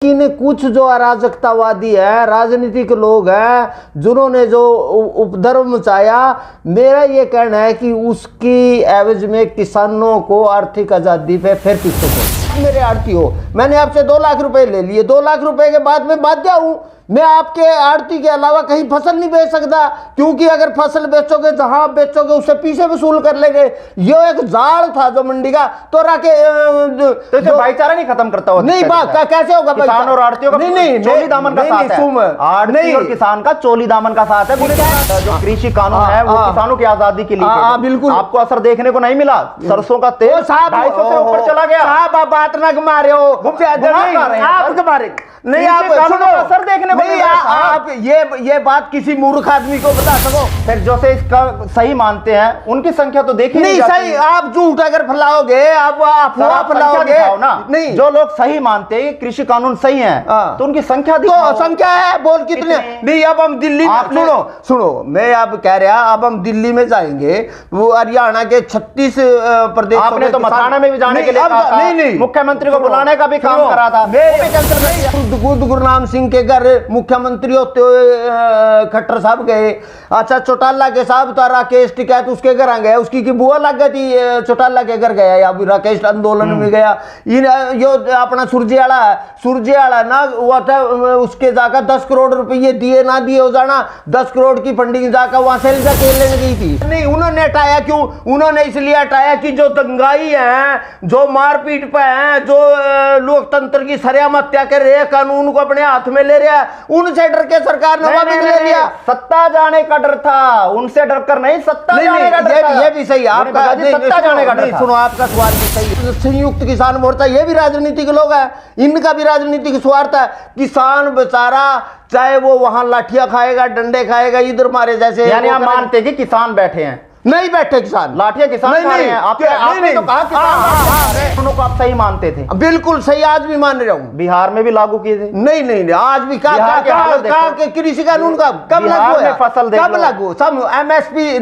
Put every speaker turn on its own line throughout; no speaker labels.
लेकिन कुछ जो अराजकतावादी है, राजनीतिक लोग हैं, जिन्होंने जो उपद्रव मचाया, मेरा ये कहना है कि उसकी एवज में किसानों को आर्थिक आज़ादी पे फिर पीछे को। मेरे आड़ती हो, मैंने आपसे 2 लाख रुपए ले लिए, 2 लाख रुपए के बाद मैं बाध्य हूँ, मैं आपके आड़ती के अलावा कहीं फसल नहीं बेच सकता, क्योंकि अगर फसल बेचोगे जहां आप बेचोगे उससे पीछे वसूल कर लेंगे। ये एक जाल था जो मंडी का, तो राके
तो भाईचारा नहीं खत्म करता हो?
नहीं बात कैसे होगा?
किसान और आड़तियों का
नहीं
चोली दामन का साथ है, आड़ती और किसान का चोली दामन का साथ है। जो कृषि कानून है वो किसानों की आजादी के लिए, बिल्कुल आपको असर देखने को नहीं मिला। सरसों का तेल 250 से ऊपर चला गया।
साहब आप बात ना घुमा रहे हो, आप घुमा रहे नहीं, आप सुनो,
असर देखने को
नहीं, आप ये बात किसी मूर्ख आदमी को बता सको?
फिर जो से इसका सही मानते हैं उनकी संख्या तो देखी
नहीं सही। आप झूठ अगर फैलाओगे, आप अफवाह फैलाओगे
ना, नहीं जो लोग सही मानते हैं कृषि कानून सही है तो उनकी संख्या
तो संख्या है, बोल कितने? नहीं अब हम दिल्ली में सुनो मैं अब कह रहा, अब हम दिल्ली में जाएंगे, वो हरियाणा के 36 प्रदेश।
आपने तो मथुरा में भी जाने के लिए नहीं मुख्यमंत्री को बुलाने का भी काम करा था।
खुद गुरनाम सिंह के घर मुख्यमंत्री होते हुए खट्टर साहब गए। अच्छा चौटाला के साहब था राकेश टिकैत, उसके घर आ गए, उसकी की बुआ लग गई थी, चौटाला के घर गया, या राकेश आंदोलन में गया। यो अपना सुरजेवाला ना हुआ था, उसके जाकर 10 करोड़ रुपये दिए ना दिए हो जाना, 10 करोड़ की फंडिंग जाकर वहां से लेने गई थी। नहीं उन्होंने हटाया क्यों? उन्होंने इसलिए हटाया कि जो दंगाई है, जो मारपीट पे है, जो लोकतंत्र की सरेआम हत्या कर रहे, कानून को अपने हाथ में ले रहा है, उनसे डर के सरकार ने वापस ले लिया।
सत्ता जाने का डर था, उनसे डर कर नहीं, सत्ता जाने का डर था।
ये भी सही आपका,
सत्ता जाने का डर था।
सुनो आपका सवाल भी सही। संयुक्त किसान मोर्चा ये भी राजनीतिक लोग हैं, इनका भी राजनीतिक स्वार्थ है। किसान बेचारा चाहे वो वहां लाठियां खाएगा, डंडे खाएगा, इधर मारे जैसे,
यानी आप मानते हैं कि किसान बैठे हैं?
नहीं बैठे किसान,
लाठियां किसान खा रहे हैं। आपने तो कहा किसानों को आप सही मानते थे।
बिल्कुल सही, आज भी मान रहा हूँ।
बिहार में भी लागू किए थे?
नहीं आज भी कृषि कानून का कब लागू है?
फसल
कब लागू? सब एमएसपी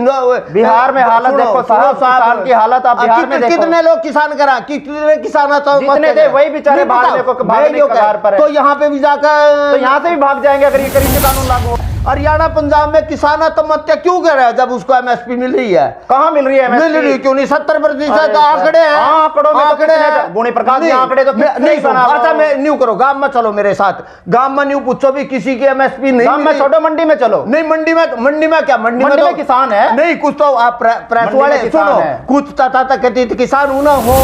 बिहार में हालत देखो साहब, किसान की हालत आप बिहार में देखो।
कितने लोग किसान करा, कितने किसान
जितने थे वही बेचारे भागने को कगार पर है।
तो यहाँ पे भी जाकर,
तो यहाँ से भी भाग जाएंगे अगर ये कृषि कानून लागू हो।
हरियाणा पंजाब में किसान आत्महत्या क्यों कर रहा है जब उसको एमएसपी मिल रही है?
कहाँ मिल रही है?
मिल रही क्यों नहीं? 70% आंकड़े हैं,
आंकड़ों में आंकड़े हैं। गुणी प्रकाश ने आंकड़े तो
नहीं बना। अच्छा मैं न्यू करो, गांव में चलो मेरे साथ, गांव में न्यू पूछो भी किसी की एमएसपी नहीं।
गांव में छोड़ो, मंडी में चलो।
नहीं मंडी में क्या? मंडी में
तो किसान है
नहीं, कुछ तो आप प्रेस वाले सुनो, कुछ तथा कथित किसान हूं ना हो।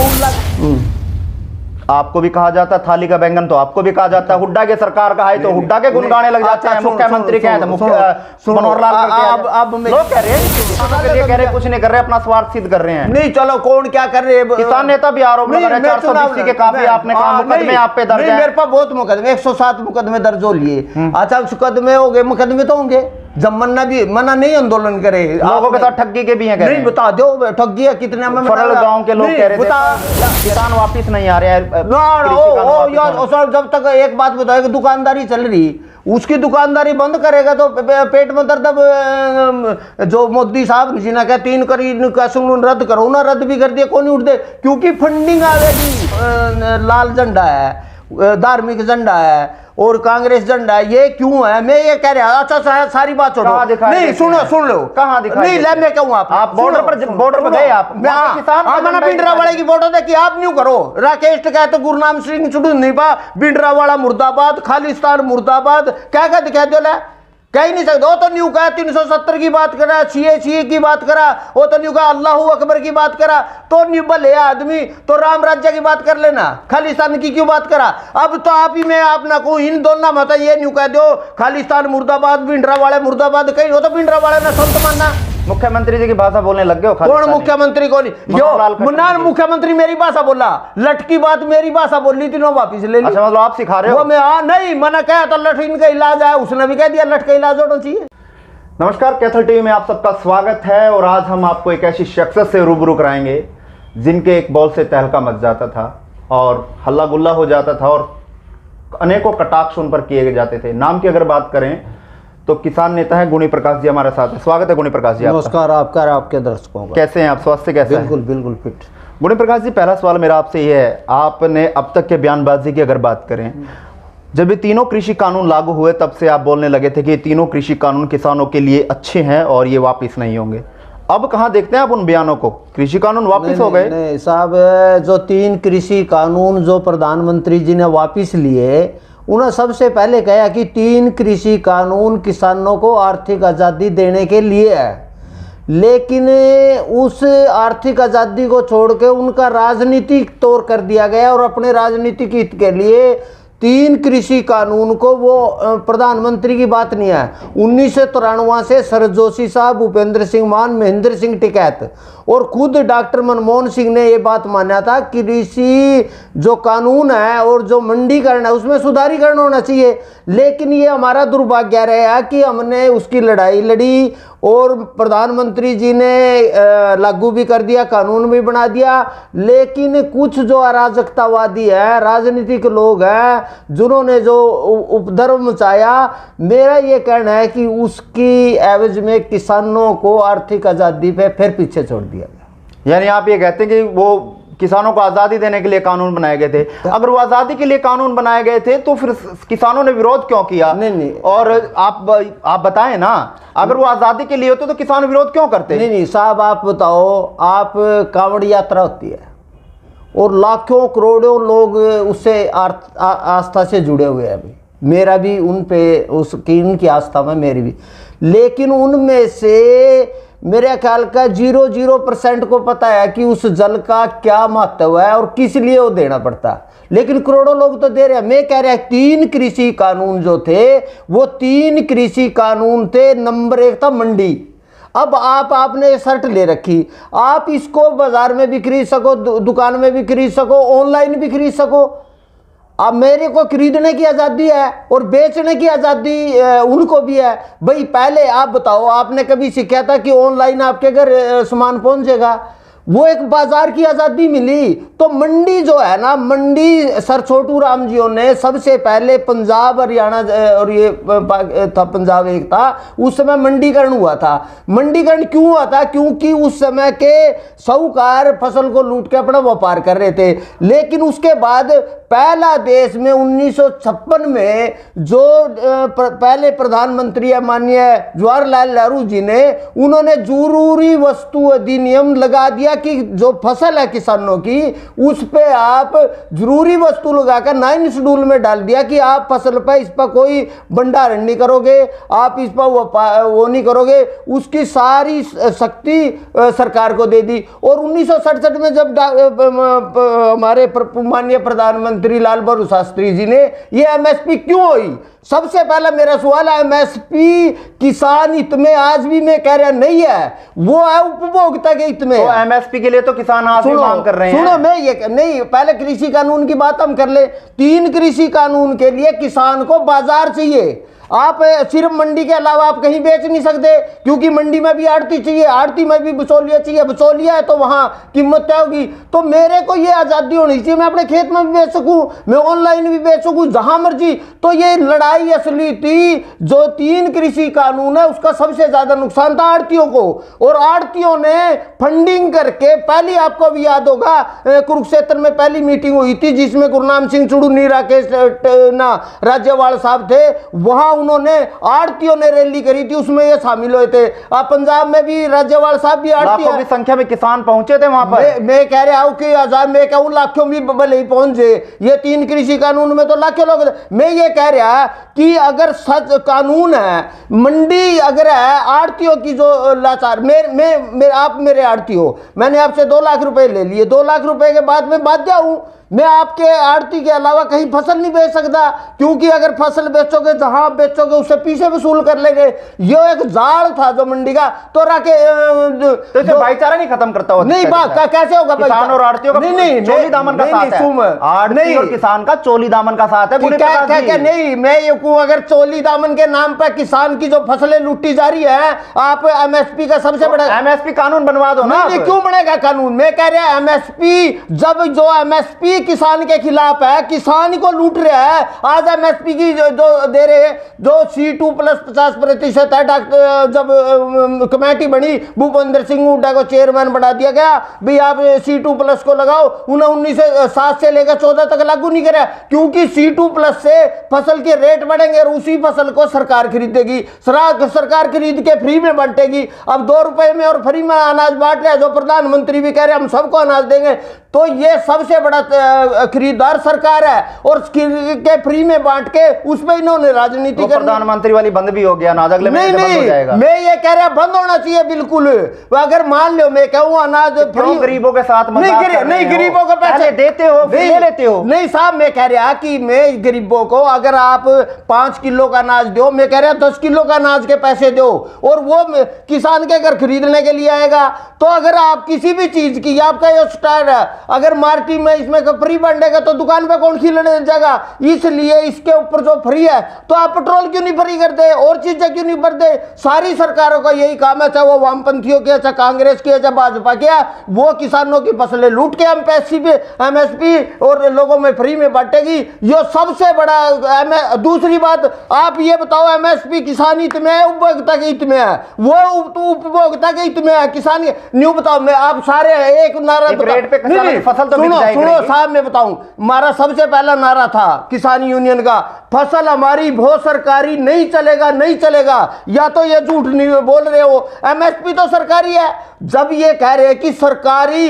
आपको भी कहा जाता है थाली का बैंगन, तो आपको भी कहा जाता है हुड्डा के सरकार का है तो हुड्डा के गुण गाने लग जाते हैं। मुख्यमंत्री क्या है? मनोहर लाल अब लोग कह रहे हैं कुछ नहीं कर रहे, अपना स्वार्थ सिद्ध कर रहे हैं।
नहीं चलो कौन क्या कर रहे हैं?
किसान नेता भी आरोप लगा रहे हैं 420 के काफी आपने कहा मुकदमे आप पे दर्ज है।
मेरे पास बहुत मुकदमे, 107 मुकदमे दर्ज हो लिए। अच्छा मुकदमे हो गए, मुकदमे तो होंगे, जब मना नहीं आंदोलन करे।
लोगों के साथ ठगी के भी हैं?
नहीं बता दो ठगी है कितने में?
फरल गांव के लोग कह रहे थे किसान वापिस नहीं आ रहे हैं।
जब तक एक बात बताओ, दुकानदारी चल रही, उसकी दुकानदारी बंद करेगा तो पेट में दर्द। जो मोदी साहब जिन्हें कहा 3 करोड़ रद्द करो ना, रद्द भी कर दिया, कौन नहीं उठते? क्योंकि फंडिंग आवेगी। लाल झंडा है, धार्मिक झंडा है और कांग्रेस झंडा है, ये क्यों है? मैं ये कह रहा। अच्छा सारी बात छोड़ो, नहीं सुन लो कहाँ दिखाई? नहीं ले मैं कहूँ, आप बॉर्डर पर गए, आप किसान भिंडरावाले की फोटो देखी, आप न्यू करो। राकेश कहते गुरनाम सिंह चुड़ू नहीं पा, भिंडरावाला मुर्दाबाद, खालिस्तान मुर्दाबाद, क्या दिखा दो ला? कह ही नहीं सकते। वो तो न्यू कहा 370 की बात करा, सीए की बात करा, वो तो न्यू कहा अल्लाह अकबर की बात करा, तो न्यू भले आदमी तो राम राज्य की बात कर लेना, खालिस्तान की क्यों बात करा? अब तो आप ही में आप ना को इन दोनों मत ये न्यू कह दो खालिस्तान मुर्दाबाद, भिंडरावाले मुर्दाबाद, कहीं हो तो भिंडरावाले ना संत मानना।
मुख्यमंत्री जी की भाषा बोलने लग गए।
कौन मुख्यमंत्री? कौन मुन्नार मुख्यमंत्री मेरी भाषा बोला, लटकी बात मेरी भाषा बोली थी, वापिस ले ली।
अच्छा मतलब आप सिखा रहे हो?
नहीं मना कहा तो लठ इनका इलाज है, उसने भी कह दिया लठ का इलाज होना चाहिए।
नमस्कार, कैथल टीवी में आप सबका स्वागत है और आज हम आपको एक ऐसी शख्सियत से रूबरू कराएंगे जिनके एक बॉल से तहलका मच जाता था और हल्ला गुल्ला हो जाता था और अनेकों कटाक्ष उन पर किए जाते थे। नाम की अगर बात करें तो किसान नेता है गुणी प्रकाश जी हमारे साथ है। स्वागत है गुणी प्रकाश जी।
नमस्कार आपका, आपके दर्शकों का।
कैसे हैं आप? स्वास्थ्य कैसे?
बिल्कुल फिट।
गुणी प्रकाश जी, पहला सवाल मेरा आपसे ये है, आपने अब तक के बयानबाजी की अगर बात करें जब ये तीनों कृषि कानून लागू हुए तब से आप बोलने लगे थे कि ये तीनों कृषि कानून किसानों के लिए अच्छे हैं और ये वापस नहीं होंगे। अब कहाँ देखते हैं आप उन बयानों को? कृषि कानून वापस हो गए?
नहीं साहब, जो 3 कृषि कानून जो प्रधानमंत्री जी ने वापस लिए, उन्होंने सबसे पहले कहा कि 3 कृषि कानून किसानों को आर्थिक आज़ादी देने के लिए है, लेकिन उस आर्थिक आज़ादी को छोड़ के उनका राजनीतिक तौर कर दिया गया और अपने राजनीतिक हित के लिए 3 कृषि कानून को, वो प्रधानमंत्री की बात नहीं है, 1993 से शरद जोशी साहब, भूपेंद्र सिंह मान, महेंद्र सिंह टिकैत और खुद डॉक्टर मनमोहन सिंह ने ये बात माना था कि कृषि जो कानून है और जो मंडीकरण है उसमें सुधारीकरण होना चाहिए। लेकिन ये हमारा दुर्भाग्य रहा कि हमने उसकी लड़ाई लड़ी और प्रधानमंत्री जी ने लागू भी कर दिया, कानून भी बना दिया, लेकिन कुछ जो अराजकतावादी है, राजनीतिक लोग हैं जिन्होंने जो उपद्रव मचाया, मेरा ये कहना है कि उसकी एवज में किसानों को आर्थिक आज़ादी पे फिर पीछे छोड़ दिया गया।
यानी आप ये कहते हैं कि वो किसानों को आज़ादी देने के लिए कानून बनाए गए थे। अगर वो आज़ादी के लिए कानून बनाए गए थे तो फिर किसानों ने विरोध क्यों किया?
नहीं। और
आप बताएं ना, अगर वो आज़ादी के लिए होते तो किसान विरोध क्यों करते?
नहीं साहब, आप बताओ, आप कांवड़ यात्रा होती है और लाखों करोड़ों लोग उससे आस्था से जुड़े हुए हैं। अभी मेरा भी उन पे उसकी उनकी आस्था में मेरी भी, लेकिन उनमें से मेरे ख्याल का 0.0% को पता है कि उस जल का क्या महत्व है और किस लिए वो देना पड़ता है, लेकिन करोड़ों लोग तो दे रहे हैं। मैं कह रहा 3 कृषि कानून जो थे, वो 3 कृषि कानून थे। नंबर 1 था मंडी। अब आपने शर्ट ले रखी, आप इसको बाजार में भी खरीद सको, दुकान में भी खरीद सको, ऑनलाइन भी खरीद सको। अब मेरे को खरीदने की आज़ादी है और बेचने की आज़ादी उनको भी है। भाई पहले आप बताओ, आपने कभी सीखा था कि ऑनलाइन आपके घर सामान पहुंचेगा? वो एक बाजार की आज़ादी मिली। तो मंडी जो है ना, मंडी सर छोटू राम जी ने सबसे पहले पंजाब, हरियाणा और ये था पंजाब एक था, उस समय मंडीकरण हुआ था। मंडीकरण क्यों हुआ था? क्योंकि उस समय के साहूकार फसल को लूट के अपना व्यापार कर रहे थे। लेकिन उसके बाद पहला देश में 1956 में जो पहले प्रधानमंत्री है माननीय जवाहरलाल नेहरू जी ने, उन्होंने जरूरी वस्तु अधिनियम लगा दिया कि जो फसल है किसानों की, उस पे आप जरूरी वस्तु लगाकर 9 शेड्यूल में डाल दिया कि आप फसल पर इस पर कोई भंडारण नहीं करोगे, आप इस पर वो नहीं करोगे। उसकी सारी शक्ति सरकार को दे दी। और 1967 में जब हमारे माननीय प्रधानमंत्री लाल बहादुर शास्त्री जी ने ये एमएसपी क्यों हुई, सबसे पहला मेरा सवाल है, एमएसपी किसान हित में आज भी मैं कह रहा नहीं है, वो है उपभोक्ता के हित में।
तो एमएसपी के लिए तो किसान आज भी मांग कर रहे हैं।
सुनो, मैं ये नहीं, पहले कृषि कानून की बात हम कर ले। 3 कृषि कानून के लिए किसान को बाजार चाहिए। आप सिर्फ मंडी के अलावा आप कहीं बेच नहीं सकते, क्योंकि मंडी में भी आड़ती चाहिए, आड़ती में भी बिचौलिया चाहिए, बिचौलिया है तो वहां कीमत तय होगी। तो मेरे को ये आज़ादी होनी चाहिए, मैं अपने खेत में भी बेच सकूं, मैं ऑनलाइन भी बेच सकूं, जहां मर्जी। तो ये लड़ाई असली थी। जो 3 कृषि कानून है उसका सबसे ज्यादा नुकसान था आड़तियों को, और आड़तियों ने फंडिंग करके, पहली आपको भी याद होगा कुरुक्षेत्र में पहली मीटिंग हुई थी जिसमें गुरनाम सिंह चुड़ूनी, राकेश राज्यवाल साहब थे, वहां उन्होंने आड़तियों ने रैली करी थी, उसमें ये शामिल हुए थे। पंजाब में भी राज्यवाल साहब भी आड़ती
लाखों की संख्या में किसान पहुंचे थे वहां पर।
मैं कह रहा हूं कि आजाद, मैं कहूं लाखों भी भले ही पहुंचे, ये 3 कृषि कानून में तो लाखों लोग। मैं ये कह रहा कि अगर सच कानून है, मंडी अगर है, आड़तियों की जो लाचार, आप मेरे आड़ती हो, मैंने आपसे 2 लाख रुपए ले लिए, 2 लाख रुपए के बाद मैं बाध्य हूं, मैं आपके आड़ती के अलावा कहीं फसल नहीं बेच सकता, क्योंकि अगर फसल बेचोगे, जहां आप बेचोगे उससे पीछे वसूल कर लेंगे। ये एक जाल था जो मंडी का। तो
तो भाईचारा नहीं खत्म करता होता?
नहीं, बात कैसे होगा?
किसान और आड़तियों का चोली दामन का साथ है। आड़ती और किसान का चोली दामन का साथ है।
नहीं, मैं ये कहूं, अगर चोली दामन के नाम पर किसान की जो फसलें लूटी जा रही है, आप एमएसपी का सबसे बड़ा
एमएसपी कानून बनवा दो ना।
क्यों बनेगा कानून? मैं कह रहा एमएसपी, जब जो एमएसपी किसान के खिलाफ है, किसान को लूट रहा है। आज एमएसपी की जो दे रहे हैं, जो C2 प्लस 50% है, डॉक्टर जब कमेटी बनी भूपेंद्र सिंह हुड्डा को चेयरमैन बना दिया गया, भाई आप C2 प्लस को लगाओ, उन्हें 1907 से लेकर 14 तक लागू नहीं करा, क्योंकि C2 प्लस से फसल के रेट बढ़ेंगे और उसी फसल को सरकार खरीदेगी, सरकार खरीद के फ्री में बांटेगी। अब 2 रुपए में और फ्री में अनाज बांट रहे हैं, जो प्रधानमंत्री भी कह रहे हैं हम सबको अनाज देंगे, तो ये सबसे बड़ा खरीदार सरकार है, और के फ्री में बांट के उसमें इन्होंने राजनीति
तो प्रधानमंत्री वाली बंद भी हो गया अनाज, अगले महीने बंद हो जाएगा।
मैं ये कह रहा बंद होना चाहिए बिल्कुल। अगर मान लो मैं कहूँ अनाज फ्री,
गरीबों के साथ
नहीं गरीबों को पैसे
देते हो, ले लेते हो।
नहीं साहब, मैं कह रहा कि मैं गरीबों को अगर आप 5 किलो का अनाज दो, मैं कह रहा 10 किलो का अनाज के पैसे दो, और वो किसान के घर खरीदने के लिए आएगा। तो अगर आप किसी भी चीज की, आपका ये स्टार है, अगर मार्केट में इसमें फ्री बंटेगा तो दुकान पे कौन खिलाने जाएगा? इसलिए इसके ऊपर जो फ्री है, तो आप पेट्रोल क्यों नहीं फ्री करते, और चीजें क्यों नहीं भरते? सारी सरकारों का यही काम है, चाहे वो वामपंथियों की है, चाहे कांग्रेस की है, चाहे भाजपा की है, वो किसानों की फसलें लूट के एमएसपी और लोगों में फ्री में बांटेगी। ये सबसे बड़ा। दूसरी बात, आप ये बताओ एमएसपी किसान हित में है, उपभोक्ता के हित में है? वो उपभोक्ता के हित में है, किसान न्यू बताओ। मैं आप सारे एक नारा
रेट पे फसल तो
सुनो साहब, मैं बताऊं, हमारा सबसे पहला नारा था किसान यूनियन का, फसल हमारी भो सरकारी नहीं चलेगा, नहीं चलेगा। या तो ये झूठ नहीं बोल रहे हो, एमएसपी तो सरकारी है। जब ये कह रहे हैं कि सरकारी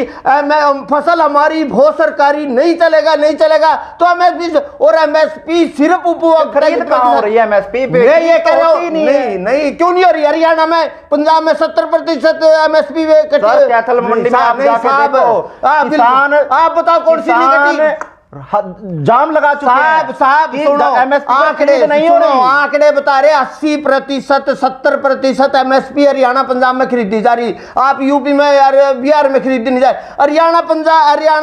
फसल हमारी भो सरकारी नहीं चलेगा, नहीं चलेगा, तो एमएसपी, और एमएसपी सिर्फ उपभोक्ता
खरीद कहां हो रही है एमएसपी पे?
मैं ये कह रहा हूं, नहीं क्यों नहीं हो रही? हरियाणा में, पंजाब में 70% एमएसपी
कैथल मंडी में आप जाके देखो, किसान,
आप बताओ कौन सी नहीं कटी?
जाम लगा चुके हैं।
साहब सुनो, आंकड़े नहीं हो रहे, आंकड़े बता रहे 80%, 70% एमएसपी हरियाणा पंजाब में खरीदी जा रही। आप यूपी में यार बिहार में खरीदी नहीं जाए। हरियाणा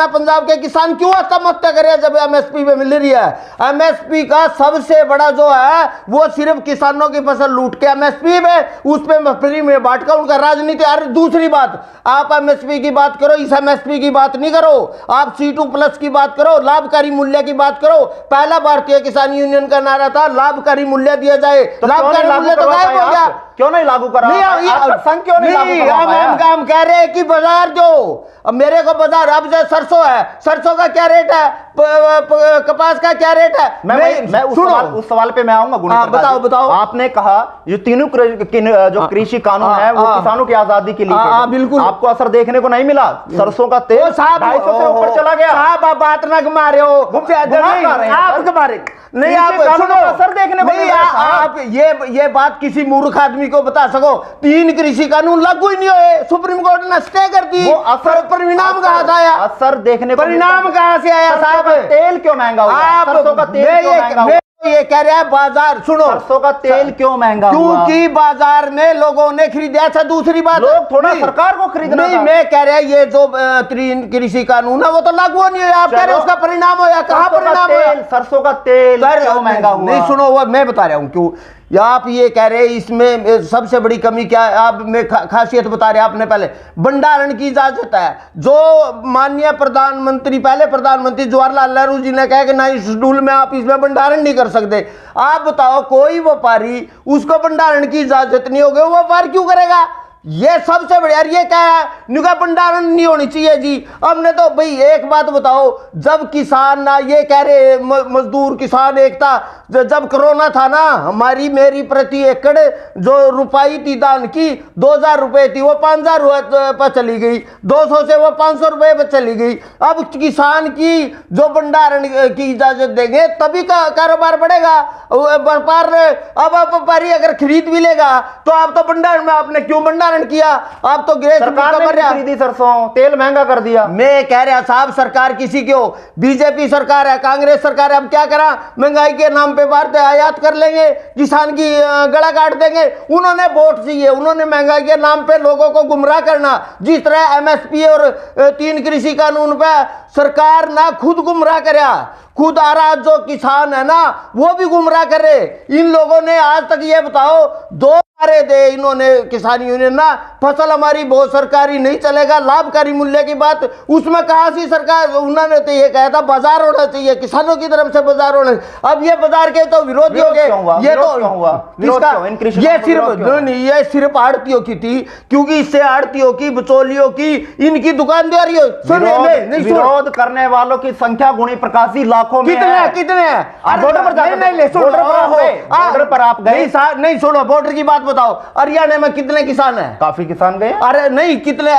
पंजाब के किसान क्यों आत्महत्या करे जब एमएसपी पे मिल रही है? एमएसपी का सबसे बड़ा जो है वो सिर्फ किसानों की फसल लूट के एमएसपी में उस पे फ्री में बांट कर उनका राजनीति। अरे दूसरी बात, आप एमएसपी की बात करो, इस एमएसपी की बात नहीं करो, आप C2 प्लस की बात करो, लाभकारी मूल्य की बात करो। पहला भारतीय किसान यूनियन का नारा था लाभकारी मूल्य दिया जाए,
तो
लाभकारी मूल्य तो गायब हो गया।
क्यों नहीं लागू करा? संघ क्यों नहीं लागू करा पाया?
हम कह रहे हैं कि बाजार जो, अब मेरे को बाजार, अब जो सरसों है, सरसों का क्या रेट है, कपास का क्या रेट है?
मैं उस सवाल पे मैं आऊंगा।
बताओ।
आपने कहा ये तीनों जो कृषि कानून है वो किसानों की आजादी के लिए, बिल्कुल। आपको असर देखने को नहीं मिला? सरसों का तेल 250 से ऊपर चला गया।
साहब आप बात ना घुमा रहे हो, आप घुमा रहे नहीं, आप सुनो,
असर देखने को नहीं।
आप ये बात किसी मूर्ख आदमी को बता सको? 3 कृषि कानून लागू ही नहीं हुए, सुप्रीम कोर्ट ने स्टे कर दी। वो असर परिणाम कहां से आया?
असर देखने को
परिणाम कहां से आया साहब?
तेल क्यों महंगा हुआ? सरसों का तेल क्यों महंगा हुआ?
ये कह रहे हैं बाजार, सुनो,
सरसों का तेल क्यों महंगा हुआ?
क्योंकि बाजार में लोगों ने खरीदा। अच्छा दूसरी बात,
लोग थोड़ा सरकार को खरीदना
नहीं, मैं कह रहा ये जो 3 कृषि कानून है वो तो लागू नहीं है। आप कह रहे उसका परिणाम होया, कहां परिणाम होया?
सरसों का तेल क्यों महंगा हुआ?
नहीं सुनो, वो मैं बता रहा हूं क्यों। या आप ये कह रहे इसमें सबसे बड़ी कमी क्या है? आप में खासियत बता रहे आपने, पहले भंडारण की इजाजत है, जो माननीय प्रधानमंत्री, पहले प्रधानमंत्री जवाहरलाल नेहरू जी ने कहा कि ना इस शेड्यूल में आप इसमें भंडारण नहीं कर सकते। आप बताओ, कोई व्यापारी उसको भंडारण की इजाजत नहीं होगी, वो व्यापार क्यों करेगा? ये सबसे बढ़िया। ये क्या है, निका भंडारण नहीं होनी चाहिए जी। हमने तो भाई एक बात बताओ, जब किसान ना ये कह रहे मजदूर किसान एकता, जब कोरोना था ना, हमारी मेरी प्रति एकड़ जो रुपई थी दान की 2000 रुपए थी, वो 5000 रुपए पर चली गई, 200 से वो 500 रुपए पर चली गई। अब किसान की जो भंडारण की इजाजत देंगे तभी का कारोबार बढ़ेगा, व्यापार। अब आप व्यापारी अगर खरीद भी लेगा तो आप तो भंडारण में, आपने क्यों भंडारण किया? आप तो
सरकार ने खरीदी सरसों, तेल महंगा कर दिया।
मैं कह रहा साहब, सरकार किसी की हो, बीजेपी सरकार है, कांग्रेस सरकार है, अब क्या करा? महंगाई के नाम पे भारत आयात कर लेंगे, किसान की गला काट देंगे। उन्होंने वोट चाहिए, उन्होंने महंगाई के नाम पे लोगों को गुमराह करना। जिस तरह एमएसपी और 3 कृषि कानून पे सरकार ना खुद गुमराह करया, खुद आराज जो किसान है ना वो भी गुमराह करे। इन लोगों ने आज तक ये बताओ 2 नारे दे इन्होंने किसान यूनियन ना, फसल हमारी बहुत सरकारी नहीं चलेगा, लाभकारी मूल्य की बात, उसमें कहा सी सरकार, उन्होंने तो ये कहा था बाजार होना चाहिए, किसानों की तरफ से बाजार होना। अब ये बाजार के तो विरोधी हो गए। ये तो ये सिर्फ ये सिर्फ आड़तियों की थी, क्योंकि इससे आड़तियों की, बिचौलियों की, इनकी दुकानदारियों।
विरोध करने वालों की संख्या गुणी प्रकाश जी लाखों में
कितने कितने
बॉर्डर पर आप गए
नहीं, सुनो बॉर्डर की बात बताओ, हरियाणा में कितने किसान हैं?
काफी किसान गए।
अरे नहीं, कितने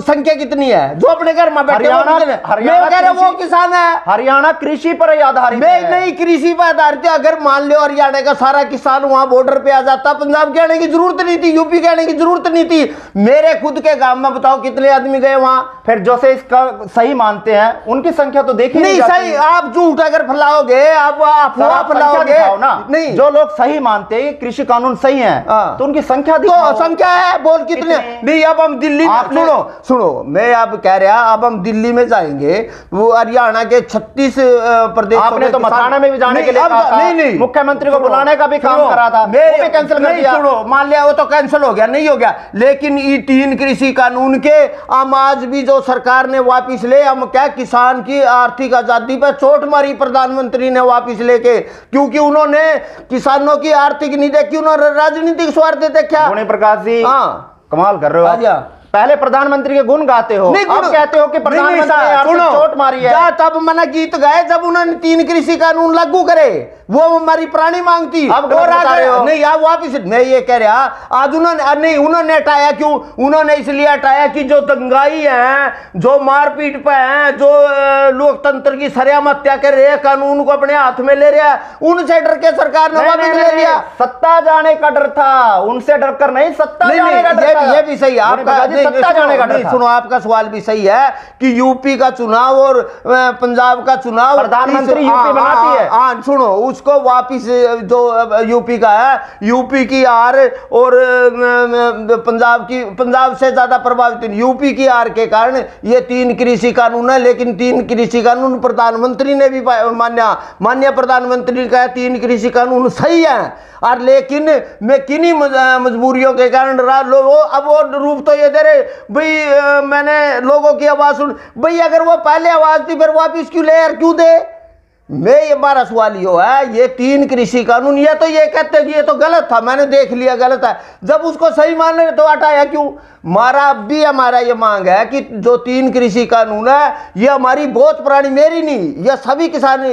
संख्या कितनी है जो अपने घर में बैठे? हरियाणा वो किसान है।
हरियाणा कृषि पर ही आधारित है।
नहीं, कृषि पर आधारित है। अगर मान लो हरियाणा का सारा किसान वहां बॉर्डर पे आ जाता, पंजाब के आने की जरूरत नहीं थी, यूपी के आने की जरूरत नहीं थी। मेरे खुद के गांव में बताओ कितने आदमी गए वहां।
फिर जो से इसका सही मानते हैं उनकी संख्या तो देखी नहीं
सही। आप झूठ अगर फैलाओगे, आप अफवाह फैलाओगे
ना, नहीं जो लोग सही मानते हैं कृषि कानून सही है तो उनकी संख्या
तो संख्या है, बोल कितने? नहीं, अब हम दिल्ली सुनो मैं अब कह रहा, अब हम दिल्ली में जाएंगे, वो हरियाणा के 36 प्रदेश।
आपने तो मथुरा में भी जाने के लिए कहा था, नहीं मुख्यमंत्री को बुलाने का भी काम करा था, वो भी कैंसिल कर दिया।
सुनो, मान लिया वो तो कैंसिल हो गया, नहीं हो गया, लेकिन ये 3 कृषि कानून के हम आज भी जो सरकार ने वापिस ले, हम क्या किसान की आर्थिक आजादी पर चोट मारी प्रधानमंत्री ने वापिस लेके, क्योंकि उन्होंने किसानों की आर्थिक नहीं देखी, उन्होंने राजनीतिक स्वार्थ देखा।
प्रकाश जी कमाल कर रहे हो आप। पहले प्रधानमंत्री के गुण गाते हो, अब कहते हो कि प्रधानमंत्री ने आर्थिक चोट मारी है।
तब मैंने गीत गाए जब उन्होंने 3 कृषि कानून लागू करे, वो हमारी प्राणी मांग थी।
अब
नहीं, आप वापिस, मैं ये कह रहा आज उन्होंने नहीं, उन्होंने हटाया क्यों? उन्होंने इसलिए हटाया कि जो दंगाई है, जो मारपीट पे है, जो लोकतंत्र की सरेआम हत्या कर रहे हैं, कानून को अपने हाथ में ले रहा है, उनसे डर के सरकार ने वापिस ले लिया।
सत्ता जाने का डर था, उनसे डर कर नहीं, सत्ता जाने का डर था।
ये भी सही है आपका, सत्ता जाने का डर। सुनो, आपका सवाल भी सही है कि यूपी का चुनाव और पंजाब का चुनाव
प्रधानमंत्री यूपी बनाती है।
हाँ सुनो, उसको वापिस जो यूपी का है, यूपी की हार और पंजाब से ज्यादा प्रभावित यूपी की हार के कारण ये 3 कृषि कानून है। लेकिन 3 कृषि कानून प्रधानमंत्री ने भी मान्य प्रधानमंत्री का 3 कृषि कानून सही है, और लेकिन मैं किन्हीं मजबूरियों के कारण अब वो रूप तो ये दे रहे भाई, मैंने लोगों की आवाज सुन भाई, अगर वो पहले आवाज थी फिर वापिस क्यों ले यार, क्यों दे? मैं ये हमारा सवाल ये है, ये 3 कृषि कानून, ये तो ये कहते हैं कि ये तो गलत था, मैंने देख लिया गलत है, जब उसको सही मान रहे तो हटाया क्यों? हमारा ये मांग है कि जो 3 कृषि कानून है ये हमारी बहुत पुरानी, मेरी नहीं, ये सभी किसान,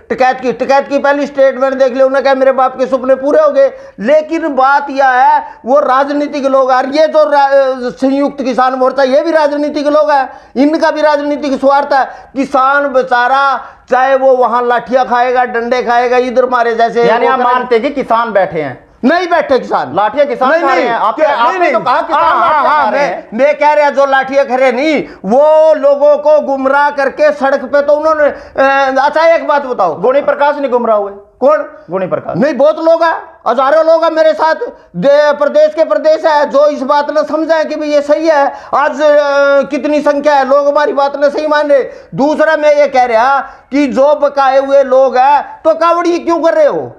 टिकैत की पहली स्टेटमेंट देख ले, उन्होंने कहा मेरे बाप के सपने पूरे हो गए। लेकिन बात यह है वो राजनीतिक लोग आ, ये जो संयुक्त किसान मोर्चा ये भी राजनीतिक लोग हैं, इनका भी राजनीतिक स्वार्थ है। किसान बेचारा चाहे वो वहां लाठियां खाएगा, डंडे खाएगा, इधर मारे जैसे,
यानी आप मानते कि किसान बैठे हैं?
नहीं बैठे किसान,
लाठियां किसान खा रहे हैं। आपने तो कहा किसान लाठियां खा रहे हैं।
मैं कह रहा जो लाठियां खरे नहीं, वो लोगों को गुमराह करके सड़क पे तो उन्होंने अच्छा एक बात बताओ,
गुणी प्रकाश नहीं गुमराह हुए?
कौन?
गुणी प्रकाश
नहीं, बहुत लोग हैं, हजारों लोग हैं मेरे साथ, प्रदेश के प्रदेश है जो इस बात ने समझा कि भाई ये सही है। आज कितनी संख्या है, लोग हमारी बात ने सही मान रहे। दूसरा मैं ये कह रहा कि जो बकाए हुए लोग हैं तो कावड़ी क्यों कर रहे हो?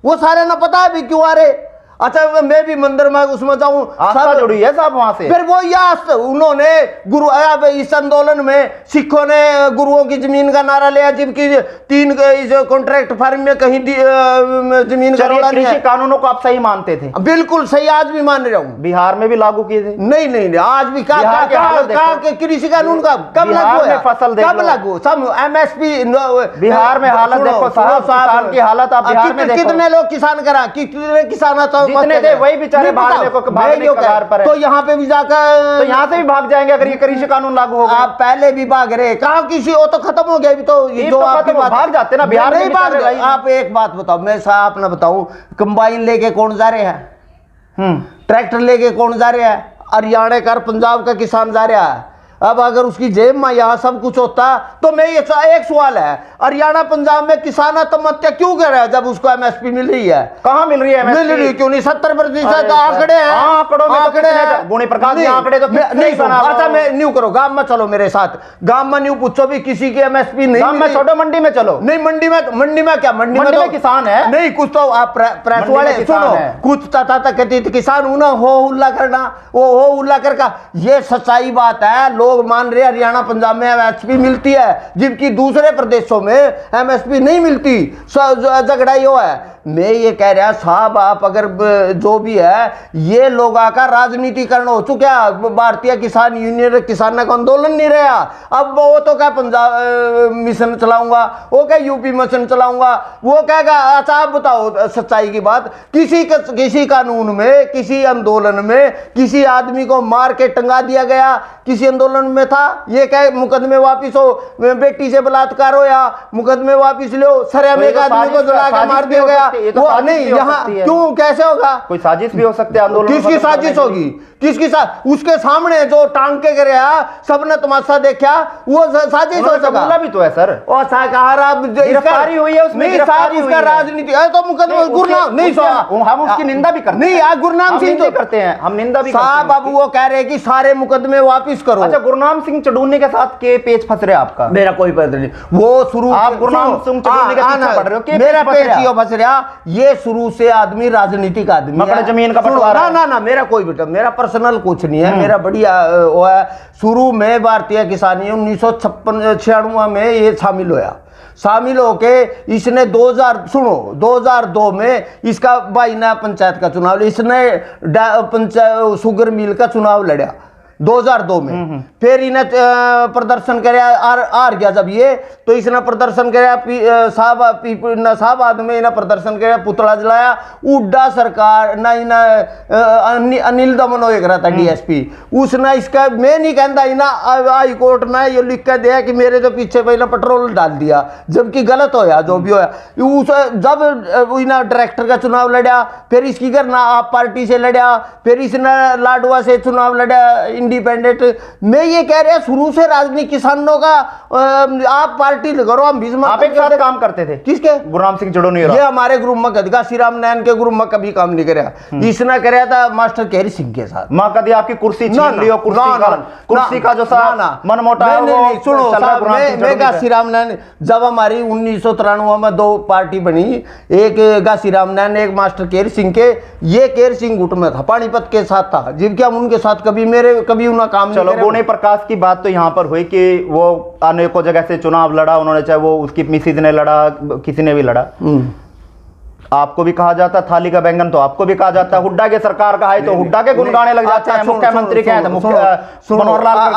वो सारे ना पता है भी क्यों आ रहे। अच्छा मैं भी मंदिर में उसमें जाऊं,
आस्था जुड़ी है साहब वहां से।
फिर वो उन्होंने गुरु इस आंदोलन में सिखों ने गुरुओं की जमीन का नारा लिया, जबकि 3 कॉन्ट्रैक्ट फार्म में कहीं जमीन का रोड़ा नहीं है।
कृषि कानूनों को आप सही मानते थे?
बिल्कुल सही, आज भी मान रहा हूँ।
बिहार में भी लागू किए थे?
नहीं, आज भी कृषि कानून का कब लागू है? फसल कब लागू? सब MSP
बिहार में हालत देखो साहब, किसान की हालत आप बिहार में देखो।
कितने लोग किसान करा, कितने किसान
जितने थे वही बेचारे भागने को कगार पर है।
तो यहाँ पे भी जाकर,
तो यहाँ से भी भाग जाएंगे अगर ये कृषि कानून लागू होगा।
आप पहले भी भाग रहे, कहा किसी वो तो खत्म हो गया, अभी तो ये जो आपकी बात
भाग जाते ना, बिहार में भाग रहे।
आप एक बात बताओ, मैं साहब ना बताऊं, कंबाइन लेके कौन जा रहे हैं? ट्रैक्टर लेके कौन जा रहा है? हरियाणा का, पंजाब का किसान जा रहा है। अब अगर उसकी जेब में यहाँ सब कुछ होता तो मैं ये एक सवाल है, हरियाणा पंजाब में किसान आत्महत्या क्यों कर रहा है जब उसको एमएसपी मिल रही है?
कहाँ मिल रही है
मिल रही क्यों नहीं? 70% आंकड़े हैं,
आंकड़ों में
आंकड़े
हैं। गुणी प्रकाश के आंकड़े तो
नहीं। अच्छा मैं न्यू करो, गांव में चलो मेरे साथ, गांव में न्यू पूछो भी किसी की एमएसपी नहीं
गांव में छोड़ो, मंडी में चलो।
नहीं मंडी में क्या, मंडी में तो
किसान है
नहीं, कुछ तो आप प्रेस वाले सुनो, कुछ तथा कहती किसान हूं ना, हो उल्ला करना, वो हो उल्ला कर का, ये सच्चाई बात है। लोग मान रहे हरियाणा पंजाब में एमएसपी मिलती है जबकि दूसरे प्रदेशों में एमएसपी नहीं मिलती। झगड़ा यो है। मैं ये कह रहा साहब, आप अगर जो भी है ये लोगों का राजनीतिकरण हो चुका, भारतीय किसान यूनियन किसानों का आंदोलन नहीं रहा। अब वो तो क्या पंजाब मिशन चलाऊंगा, वो क्या यूपी मिशन चलाऊंगा, वो कहेगा। अच्छा आप बताओ सच्चाई की बात, किसी कानून में, किसी आंदोलन में किसी आदमी को मार के टंगा दिया गया किसी आंदोलन में था? ये क्या मुकदमे वापिस हो, बेटी से बलात्कार हो या मुकदमे वापिस लो, सरे में एक आदमी को जला के मार दिया गया, वो नहीं यहाँ क्यों, कैसे होगा?
कोई साजिश भी हो सकती है आंदोलन।
किसकी साजिश होगी? किसकी उसके सामने जो टांग के गया सबने तमाशा देखा, वो साजिश हो सका
भी तो है सर।
और शाकाहार
गिरफ्तारी हुई है उसमें,
गिरफ्तारी उसका राजनीति है तो मुकदमा गुरनाम नहीं,
हम उसकी निंदा भी करते
नहीं यार, गुरनाम सिंह तो
करते हैं, हम निंदा भी
साहब। अब वो कह रहे हैं कि सारे मुकदमे वापिस करो।
अच्छा, गुरनाम सिंह चडूनी के साथ के पेच फंस रहे आपका?
मेरा कोई पता नहीं, वो शुरू
आप गुरनाम सिंह चडूनी के पीछे पड़ रहे हो,
मेरा पेच क्यों फंस रहा? ये शुरू से आदमी राजनीतिक आदमी है,
जमीन का बंटवारा।
ना मेरा कोई बेटा, मेरा पर्सनल कुछ नहीं है, मेरा बढ़िया वो है। शुरू में भारतीय किसान 1996 में ये शामिल होके इसने 2002 में इसका भाई ने पंचायत का चुनाव, इसने शुगर मिल का चुनाव लड़ा 2002 में। फिर इन्हें प्रदर्शन करे, हार गया जब ये, तो इसने प्रदर्शन करे साहब आदमी इन्हें प्रदर्शन करे, पुतला जलाया, उड्डा सरकार ना इन्हें अनिल दमन हो रहा था डीएसपी, उसने इसका मैं नहीं कहता इन्हें हाई कोर्ट में ये लिख के दिया कि मेरे तो पीछे पहले पेट्रोल डाल दिया, जबकि गलत होया जो भी होया। जब इन्हें डायरेक्टर का चुनाव लड़ा, फिर इसकी करना आप पार्टी से लड़ा, फिर इसने लाडवा से चुनाव लड़ा इंडिपेंडेंट। मैं ये कह रहा शुरू से राजनीति किसानों का आप पार्टी करो, हम भीष्म
आप एक साथ काम करते थे।
किसके?
गुरनाम सिंह चडूनी।
ये हमारे ग्रुप में कदगा श्रीराम नैन के ग्रुप में कभी काम नहीं कराया, इसने कराया था मास्टर केरी सिंह के साथ।
मां कभी आपकी कुर्सी छीन ली हो, कुर्सी का जो मनमुटाव
नहीं, सुनो मैं गा श्रीराम नैन, जब हमारी 1993 में 2 पार्टी बनी, एक गा श्रीराम नैन, एक मास्टर केरी सिंह के, ये केरी सिंह गुट में था, पानीपत के साथ था, जबकि हम उनके साथ कभी उनका काम नहीं।
चलो गुणी प्रकाश की बात तो यहाँ पर हुई कि वो अनेकों जगह से चुनाव लड़ा उन्होंने, चाहे वो उसकी मिसिज ने लड़ा, किसी ने भी लड़ा। आपको भी कहा जाता थाली का बैंगन, तो आपको भी कहा जाता हुड्डा के सरकार का है तो हुड्डा के गुण गाने लग जाते हैं। मुख्यमंत्री के हैं तो मनोहरलाल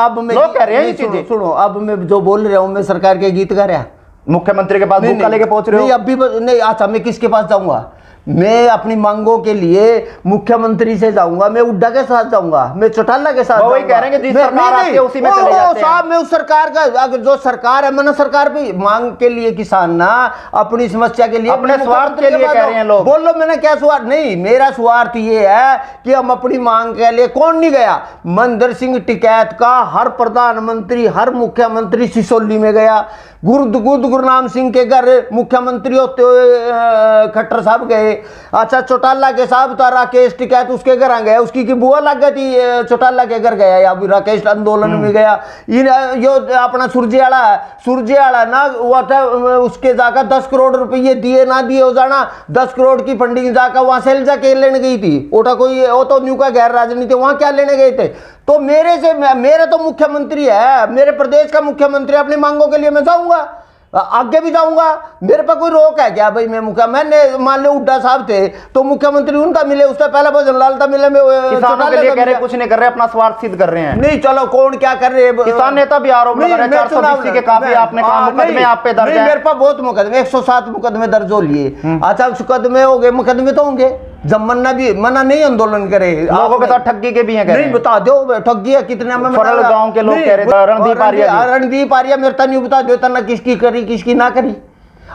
अब मैं
लोग कह रहे हैं ये चीजें।
सुनो, अब मैं जो बोल रहा हूँ, मैं सरकार के गीत गा रहा,
मुख्यमंत्री के पास बुक्का लेके पहुंच रहे हो?
नहीं अभी नहीं। अच्छा मैं किसके पास जाऊंगा? मैं अपनी मांगों के लिए मुख्यमंत्री से जाऊंगा, मैं उड्डा के साथ जाऊंगा, मैं चौटाला के साथ
वही कह रहे हैं कि जिस सरकार आती है उसी में चले जाते हैं।
साहब मैं उस सरकार का, अगर जो सरकार है मैंने सरकार पे मांग के लिए किसान ना अपनी समस्या के लिए,
अपने स्वार्थ के लिए कह रहे हैं लोग।
बोलो मैंने क्या स्वार्थ? नहीं, मेरा स्वार्थ ये है कि हम अपनी मांग के लिए, कौन नहीं गया? महेंद्र सिंह टिकैत का हर प्रधानमंत्री, हर मुख्यमंत्री सिसोली में गया, गुरनाम सिंह के घर मुख्यमंत्री होते हुए खट्टर साहब गए। अच्छा चौटाला के साहब था राकेश टिकैत, उसके घर गया, उसकी की बुआ लग गई थी, चौटाला के घर गया, या राकेश आंदोलन में गया। यो अपना सुरजेवाला ना वो था, उसके जाकर 10 करोड़ रुपये दिए ना दिए हो जाना, 10 करोड़ की फंडिंग जाकर वहां से जाके लेने गई थी। ओटा कोई वो तो न्यू का गैर राजनीति, वहां क्या लेने गए थे? तो मेरे तो मुख्यमंत्री है, मेरे प्रदेश का मुख्यमंत्री, अपनी मांगों के लिए मैं जाऊंगा, आगे भी जाऊंगा, मेरे पर कोई रोक है क्या भाई? मैंने मान लो हुड्डा साहब थे तो मुख्यमंत्री उनका मिले, उससे पहले भजन लाल था मिले,
किसानों के लिए कह रहे कुछ नहीं कर रहे, अपना स्वार्थ सिद्ध कर रहे हैं।
नहीं चलो कौन क्या कर रहे हैं,
किसान नेता भी आरोप लगा रहे हैं 420 के काफी आपने काम मुकदमे आप पे दर्ज है।
मेरे पास बहुत मुकदमे, 107 मुकदमे दर्ज हो लिए। अच्छा मुकदमे हो गए, मुकदमे तो होंगे, जब मना नहीं आंदोलन करे,
लोगों के साथ ठगी के भी हैं,
नहीं बता दो ठगी है कितने में?
फरल गांव के लोग कह रहे रणदीप आर्या
मेरे तक नहीं बता दो तना किसकी करी किसकी ना करी,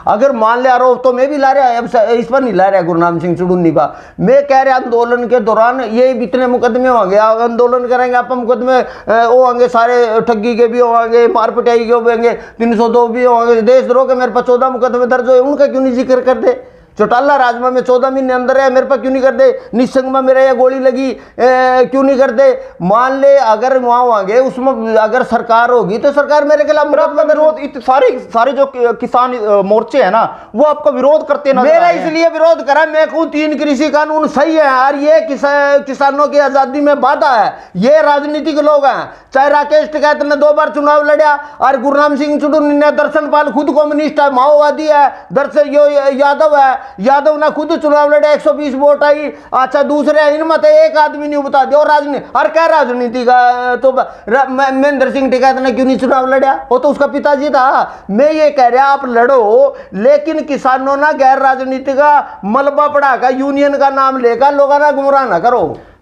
अगर मान ले आरोप तो मैं भी ला रहा, अब इस पर नहीं ला रहा गुरनाम सिंह चुड़ुन्नी का, मैं कह रहा आंदोलन के दौरान ये इतने मुकदमे होंगे, आंदोलन करेंगे आप मुकदमे वो होंगे, सारे ठगी के भी होंगे, मार पिटाई के होंगे, 302 भी होंगे, देशद्रोह के मेरे पास 14 मुकदमे दर्ज हुए, उनका क्यों नहीं जिक्र कर दे? चौटाला राजमा में 14 महीने अंदर है, मेरे पर क्यों नहीं कर दे? निसंग में मेरे ये गोली लगी क्यों नहीं कर दे? मान ले अगर वहां होंगे, उसमें अगर सरकार होगी तो सरकार मेरे खिलाफ
विरोध सारे जो किसान मोर्चे है ना, वो आपका विरोध करते ना।
मेरा इसलिए विरोध करा, मैं कहूं 3 कृषि कानून सही है और ये किसानों की आजादी में बाधा है, ये राजनीतिक लोग हैं। चाहे राकेश टिकैत ने 2 बार चुनाव लड़ा और गुरनाम सिंह चुड़ुन्नी ने, दर्शन पाल खुद कम्युनिस्ट है, माओवादी है, दर्शन यादव है, यादव ने खुद चुनाव लड़े, 120 वोट आई। अच्छा दूसरे इनमें तो एक आदमी नहीं बता दो राजनीति, और क्या राजनीति का तो महेंद्र सिंह टिकैत ने क्यों नहीं चुनाव लड़ा? वो तो उसका पिताजी था। मैं ये कह रहा आप लड़ो, लेकिन किसानों ना गैर राजनीति का मलबा पड़ा का यूनियन का नाम लेकर लोगों ना गुमराह ना करो।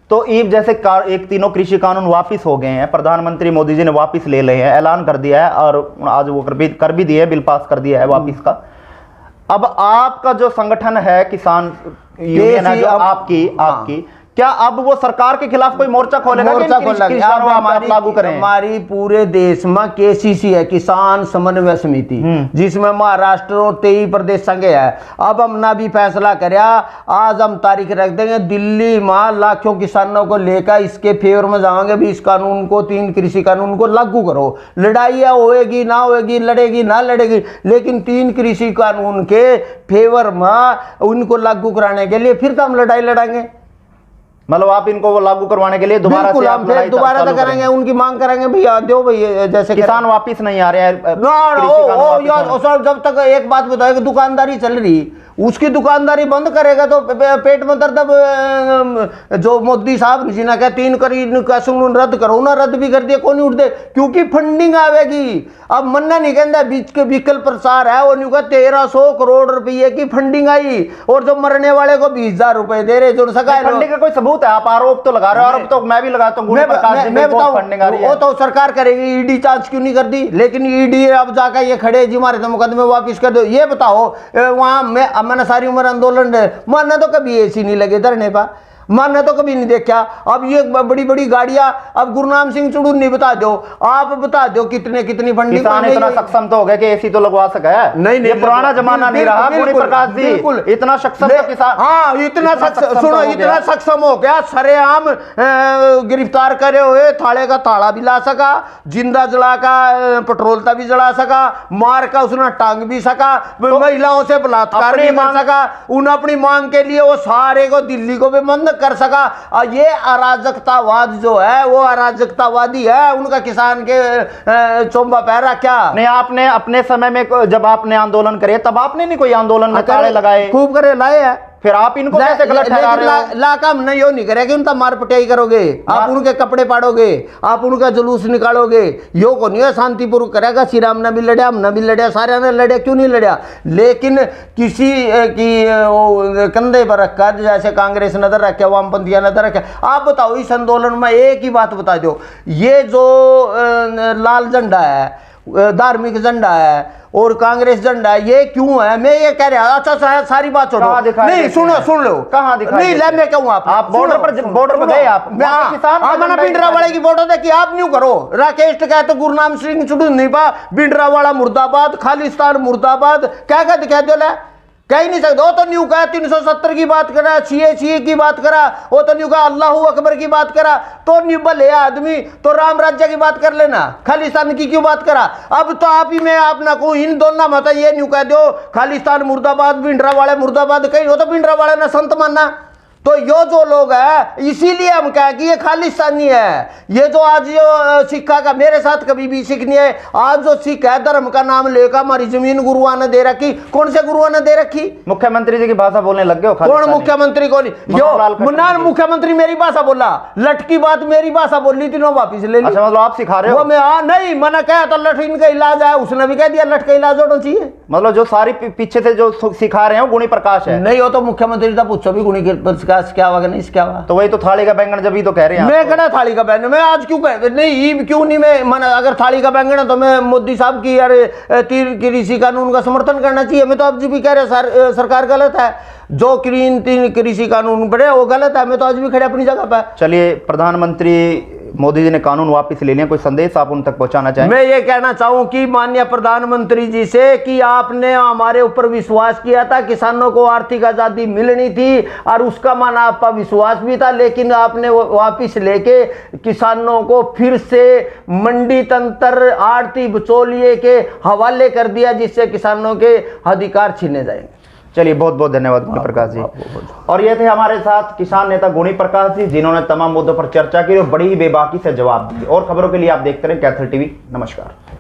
तो ईब जैसे एक तीनों कृषि कानून वापस हो गए हैं, प्रधानमंत्री मोदी जी ने वापस ले लिए हैं, ऐलान कर दिया है और आज वो कर भी दिए, बिल पास कर दिया है वापस का। अब आपका जो संगठन है किसान यूनियन है जो आपकी क्या अब वो सरकार के खिलाफ कोई मोर्चा खोलेगा?
लागू करें। हमारी पूरे देश में केसीसी है, किसान समन्वय समिति, जिसमें महाराष्ट्र और 23 प्रदेश संघे है। अब हमने भी फैसला कराया, आज हम तारीख रख देंगे, दिल्ली में लाखों किसानों को लेकर इसके फेवर में जाएंगे भी, इस कानून को 3 कृषि कानून को लागू करो। लड़ाई होएगी ना होएगी, लड़ेगी ना लड़ेगी, लेकिन 3 कृषि कानून के फेवर में उनको लागू कराने के लिए फिर तो हम लड़ाई लड़ाएंगे।
मतलब आप इनको वो लागू करवाने के लिए दोबारा
तो करेंगे, उनकी मांग करेंगे भैया दो भैया, जैसे
किसान वापिस नहीं आ रहे हैं।
जब तक एक बात बताओ, दुकानदारी चल रही, उसकी दुकानदारी बंद करेगा तो पेट में दर्द। जो मोदी साहब जी ने कहा 3 करोड़ का कानून रद्द करो ना, रद्द भी कर दिया, कौन उठ दे, क्योंकि फंडिंग आवेगी। अब मन्ना नहीं कहता बीच के विकल प्रसार है, वो नहीं कहा 1300 करोड़ रुपये की फंडिंग आई, और जो मरने वाले को 20,000 रुपए दे रहे, जो सका
फंडिंग का कोई सबूत है? आप आरोप तो लगा रहे हो, आरोप तो मैं भी लगाता हूँ,
मैं बताऊं वो तो सरकार करेगी, ईडी जांच क्यों नहीं करती? लेकिन ईडी अब जाकर ये खड़े जी हमारे तो मुकदमे वापिस कर दो। ये बताओ वहां मैंने सारी उम्र आंदोलन मानना तो कभी एसी नहीं लगे धरने पर, मानना तो कभी नहीं देखा। अब ये बड़ी बड़ी गाड़ियां, अब गुरनाम सिंह चुड़ुन्नी बता दो, आप बता दो कितनी फंडिंग।
किसान इतना सक्षम तो हो गया कि एसी तो लगवा सका है? नहीं, ये पुराना जमाना नहीं रहा गुणी प्रकाश जी, इतना सक्षम तो किसान,
हाँ इतना सुनो, इतना सक्षम हो गया, सरेआम गिरफ्तार करे हुए थाले का ताला भी ला सका, जिंदा जला का पेट्रोल भी जला सका, मार का उसने टांग भी सका, महिलाओं से बलात्कार भी मार सका, उन अपनी मांग के लिए वो सारे को दिल्ली को भी बंद कर सका। और ये अराजकतावाद जो है वो अराजकतावादी है, उनका किसान के चोंबा पैरा क्या
नहीं? आपने अपने समय में जब आपने आंदोलन करे तब आपने नहीं कोई आंदोलन में ताले लगाए?
खूब करे लाए हैं,
फिर आप इनको कैसे गलत ठहरा रहे हो?
लाका हम नहीं, नहीं करेंगे, उनका मार पिटाई करोगे, आप उनके कपड़े पाड़ोगे, आप उनका जुलूस निकालोगे, यो को नहीं है शांतिपूर्वक करेगा। श्री राम ने भी लड़ा, हमने भी लड़ा, सारे ने लड़े, क्यों नहीं लड़ा? लेकिन किसी की कंधे पर रखकर, जैसे कांग्रेस नजर रखे, वामपंथियां नजर रखे। आप बताओ इस आंदोलन में एक ही बात बता दो, ये जो लाल झंडा है, धार्मिक झंडा है और कांग्रेस झंडा, ये क्यों है? मैं ये कह रहा, अच्छा सारी बात छोड़ो, नहीं सुन लो,
कहाँ दिखा?
नहीं ले, मैं कहूँ
आप बॉर्डर पर गए, आप
मैंने भिंडरावाला की फोटो देखी, आप न्यू करो। राकेश कहते गुरनाम सिंह चुड़ुन्नी पा भिंडरावाला मुर्दाबाद, खालिस्तान मुर्दाबाद, क्या क्या दिखा दो, कह ही नहीं सकते। वो तो न्यू कहा 370 की बात करा, सीए की बात करा, वो तो न्यू कहा अल्लाह अकबर की बात करा, तो न्यू भले आदमी तो राम राज्य की बात कर लेना, खालिस्तान की क्यों बात करा? अब तो आप ही में आप ना को इन दोनों मत ये न्यू कह दो खालिस्तान मुर्दाबाद, भिंडरावाले मुर्दाबाद, कहीं हो तो भिंडरावाले ना संत मानना। तो यो जो लोग है, इसीलिए हम कहें कि ये खालिस्तानी है। ये जो आज जो सिक्का का, मेरे साथ कभी भी सिख नहीं है, आज जो सिख है धर्म का नाम लेकर हमारी जमीन गुरुआ ने दे रखी। कौन से गुरुआ ने दे रखी?
मुख्यमंत्री जी की भाषा बोलने लग गए।
कौन मुख्यमंत्री? कौन यो मुन्ना मुख्यमंत्री मेरी भाषा बोला, लट की बात मेरी भाषा बोल ली, तीनों वापिस ले ली।
अच्छा, मतलब आप सिखा रहे हो?
मैं नहीं, मैंने कहा था लठ इनका इलाज है, उसने भी कह दिया लठ का इलाज होना चाहिए।
मतलब जो सारी पीछे से जो सिखा रहे हैं गुणी प्रकाश है?
नहीं, हो तो मुख्यमंत्री था, पूछो भी गुणी इसका क्या हुआ नहीं क्या हुआ।
तो वही तो थाली का बैंगन जब ही तो कह रहे हैं
मैं कहना थाली का बैंगन, मैं आज क्यों कह नहीं, क्यों नहीं मैं मन, अगर थाली का बैंगन है तो मैं मोदी साहब की यार तीन कृषि कानून का समर्थन करना चाहिए। मैं तो अब भी कह रहे सरकार गलत है, जो तीन कृषि कानून पड़े वो गलत है। मैं तो आज भी खड़े अपनी जगह पर।
चलिए, प्रधानमंत्री मोदी जी ने कानून वापस ले लिया, कोई संदेश आप उन तक पहुंचाना चाहेंगे?
मैं ये कहना चाहूं कि माननीय प्रधानमंत्री जी से कि आपने हमारे ऊपर विश्वास किया था, किसानों को आर्थिक आजादी मिलनी थी और उसका मान आप पर विश्वास भी था, लेकिन आपने वापस लेके किसानों को फिर से मंडी तंत्र आड़ती बिचौलिए के हवाले कर दिया, जिससे किसानों के अधिकार छीने जाएंगे।
चलिए, बहुत बहुत धन्यवाद गुणी प्रकाश जी। और ये थे हमारे साथ किसान नेता गुणी प्रकाश जी, जिन्होंने तमाम मुद्दों पर चर्चा की और बड़ी ही बेबाकी से जवाब दिए। और खबरों के लिए आप देखते रहें कैथल टीवी। नमस्कार।